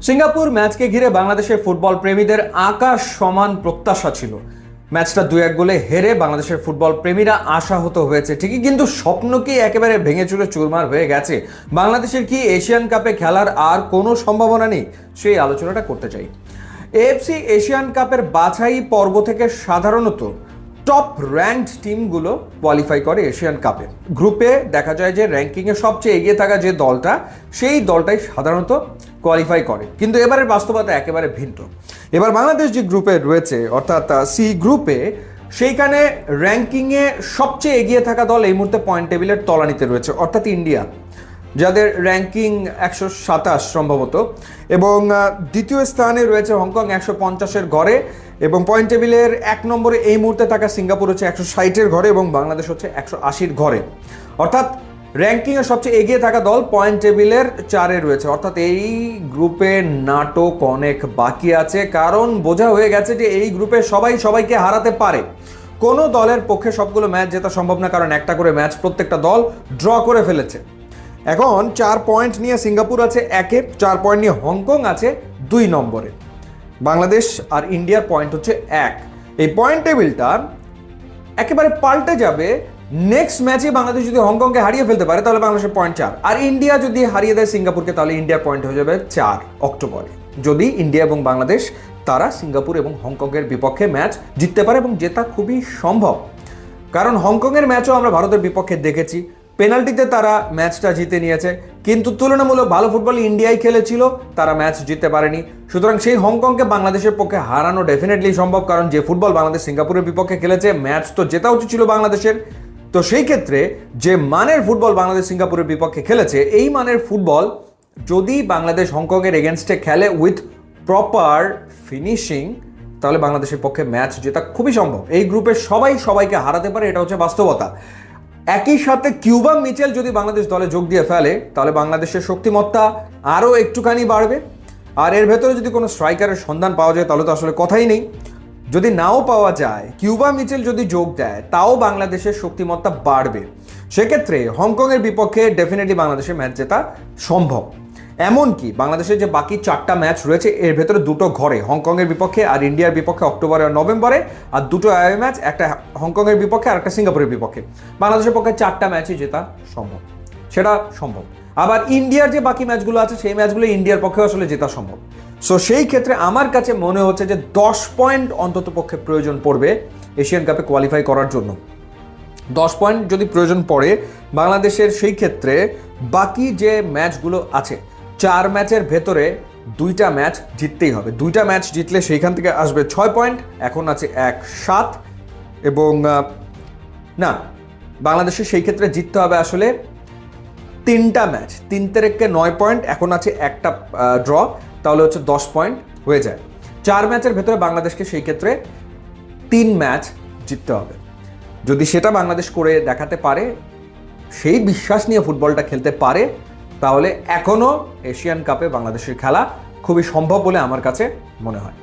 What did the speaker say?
Singapore ম্যাচকে ঘিরে বাংলাদেশের football প্রেমীদের আকাশ সমান প্রত্যাশা ছিল। ম্যাচটা 2-1 গোলে হেরে বাংলাদেশের ফুটবল প্রেমীরা আশাহত হয়েছে ঠিকই, কিন্তু স্বপ্ন কি একেবারে ভেঙে চুরে চুরমার হয়ে গেছে? বাংলাদেশের কি এশিয়ান কাপে খেলার আর কোনো সম্ভাবনা নেই? সেই আলোচনাটা করতে চাই। এএফসি এশিয়ান কাপের বাছাই পর্ব থেকে সাধারণত টপ র্যাঙ্কড টিমগুলো কোয়ালিফাই করে এশিয়ান কাপে। গ্রুপে দেখা যায় যে র্যাঙ্কিংয়ে সবচেয়ে এগিয়ে থাকা যে দলটা, সেই দলটাই সাধারণত কোয়ালিফাই করে। কিন্তু এবারের বাস্তবতা একেবারে ভিন্ন। এবার বাংলাদেশ যে গ্রুপে রয়েছে, অর্থাৎ সি গ্রুপে, সেইখানে র্যাঙ্কিংয়ে সবচেয়ে এগিয়ে থাকা দল এই মুহূর্তে পয়েন্ট টেবিলের তলানিতে রয়েছে, অর্থাৎ ইন্ডিয়া, যাদের র্যাঙ্কিং 127 সম্ভবত, এবং দ্বিতীয় স্থানে রয়েছে হংকং 150-এর ঘরে, এবং পয়েন্ট টেবিলের 1 নম্বরে এই মুহূর্তে থাকা সিঙ্গাপুর হচ্ছে 160-এর ঘরে, এবং বাংলাদেশ হচ্ছে 180-র ঘরে। অর্থাৎ র্যাঙ্কিংয়ে সবচেয়ে এগিয়ে থাকা দল পয়েন্ট টেবিলের 4-এ রয়েছে। অর্থাৎ এই গ্রুপে নাটক অনেক বাকি আছে, কারণ বোঝা হয়ে গেছে যে এই গ্রুপে সবাই সবাইকে হারাতে পারে। কোনো দলের পক্ষে সবগুলো ম্যাচ জেতা সম্ভব না, কারণ একটা করে ম্যাচ প্রত্যেকটা দল ড্র করে ফেলেছে। এখন 4 পয়েন্ট নিয়ে সিঙ্গাপুর আছে 1-এ, 4 পয়েন্ট নিয়ে হংকং আছে 2 নম্বরে। বাংলাদেশ আর ইন্ডিয়ার পয়েন্ট হচ্ছে 1। এই পয়েন্ট টেবিলটা একেবারে পাল্টে যাবে নেক্সট ম্যাচে। বাংলাদেশ যদি হংকংকে হারিয়ে ফেলতে পারে তাহলে বাংলাদেশের পয়েন্ট 4, আর ইন্ডিয়া যদি হারিয়ে দেয় সিঙ্গাপুরকে তাহলে ইন্ডিয়ার পয়েন্ট হয়ে যাবে 4 অক্টোবরে, যদি ইন্ডিয়া এবং বাংলাদেশ তারা সিঙ্গাপুর এবং হংকংয়ের বিপক্ষে ম্যাচ জিততে পারে, এবং জেতা খুবই সম্ভব। কারণ হংকংয়ের ম্যাচও আমরা ভারতের বিপক্ষে দেখেছি, পেনাল্টিতে তারা ম্যাচটা জিতে নিয়েছে, কিন্তু তুলনামূলক ভালো ফুটবল ইন্ডিয়াই খেলেছিল, তারা ম্যাচ জিততে পারেনি। সুতরাং সেই হংকংকে বাংলাদেশের পক্ষে হারানো ডেফিনেটলি সম্ভব, কারণ যে ফুটবল বাংলাদেশ সিঙ্গাপুরের বিপক্ষে খেলেছে, ম্যাচ তো জেতা উচিত ছিল বাংলাদেশের। তো সেই ক্ষেত্রে যে মানের ফুটবল বাংলাদেশ সিঙ্গাপুরের বিপক্ষে খেলেছে, এই মানের ফুটবল যদি বাংলাদেশ হংকংয়ের এগেনস্টে খেলে উইথ প্রপার ফিনিশিং, তাহলে বাংলাদেশের পক্ষে ম্যাচ জেতা খুবই সম্ভব। এই গ্রুপে সবাই সবাইকে হারাতে পারে, এটা হচ্ছে বাস্তবতা। একই সাথে কিউবা মিচেল যদি বাংলাদেশ দলে যোগ দিয়ে ফেলে, তাহলে বাংলাদেশের শক্তিমত্তা আরও একটুখানি বাড়বে। আর এর ভেতরে যদি কোনো স্ট্রাইকারের সন্ধান পাওয়া যায় তাহলে তো আসলে কথাই নেই। যদি নাও পাওয়া যায়, কিউবা মিচেল যদি যোগ দেয়, তাও বাংলাদেশের শক্তিমত্তা বাড়বে। সেক্ষেত্রে হংকংয়ের বিপক্ষে ডেফিনেটলি বাংলাদেশের ম্যাচ জেতা সম্ভব। এমনকি বাংলাদেশের যে বাকি 4টা ম্যাচ রয়েছে, এর ভেতরে 2টো ঘরে, হংকংয়ের বিপক্ষে আর ইন্ডিয়ার বিপক্ষে অক্টোবরে আর নভেম্বরে, আর 2টো অ্যাওয়ে ম্যাচ, একটা হংকংয়ের বিপক্ষে আর একটা সিঙ্গাপুরের বিপক্ষে। বাংলাদেশের পক্ষে 4টা ম্যাচই জেতা সম্ভব, সেটা সম্ভব। আবার ইন্ডিয়ার যে বাকি ম্যাচগুলো আছে, সেই ম্যাচগুলো ইন্ডিয়ার পক্ষে আসলে জেতা সম্ভব। সো সেই ক্ষেত্রে আমার কাছে মনে হচ্ছে যে 10 পয়েন্ট অন্তত পক্ষে প্রয়োজন পড়বে এশিয়ান কাপে কোয়ালিফাই করার জন্য। 10 পয়েন্ট যদি প্রয়োজন পড়ে বাংলাদেশের, সেই ক্ষেত্রে বাকি যে ম্যাচগুলো আছে, 4 ম্যাচের ভেতরে 2টা ম্যাচ জিততেই হবে। 2টা ম্যাচ জিতলে সেইখান থেকে আসবে 6 পয়েন্ট, এখন আছে 1-7, এবং না, বাংলাদেশের সেই ক্ষেত্রে জিততে হবে আসলে 3টা ম্যাচ, 3-9 পয়েন্ট, এখন আছে একটা ড্র, তাহলে হচ্ছে 10 পয়েন্ট হয়ে যায়। 4 ম্যাচের ভেতরে বাংলাদেশকে সেই ক্ষেত্রে 3 ম্যাচ জিততে হবে। যদি সেটা বাংলাদেশ করে দেখাতে পারে, সেই বিশ্বাস নিয়ে ফুটবলটা খেলতে পারে, তাহলে এখনও এশিয়ান কাপে বাংলাদেশের খেলা খুবই সম্ভব বলে আমার কাছে মনে হয়।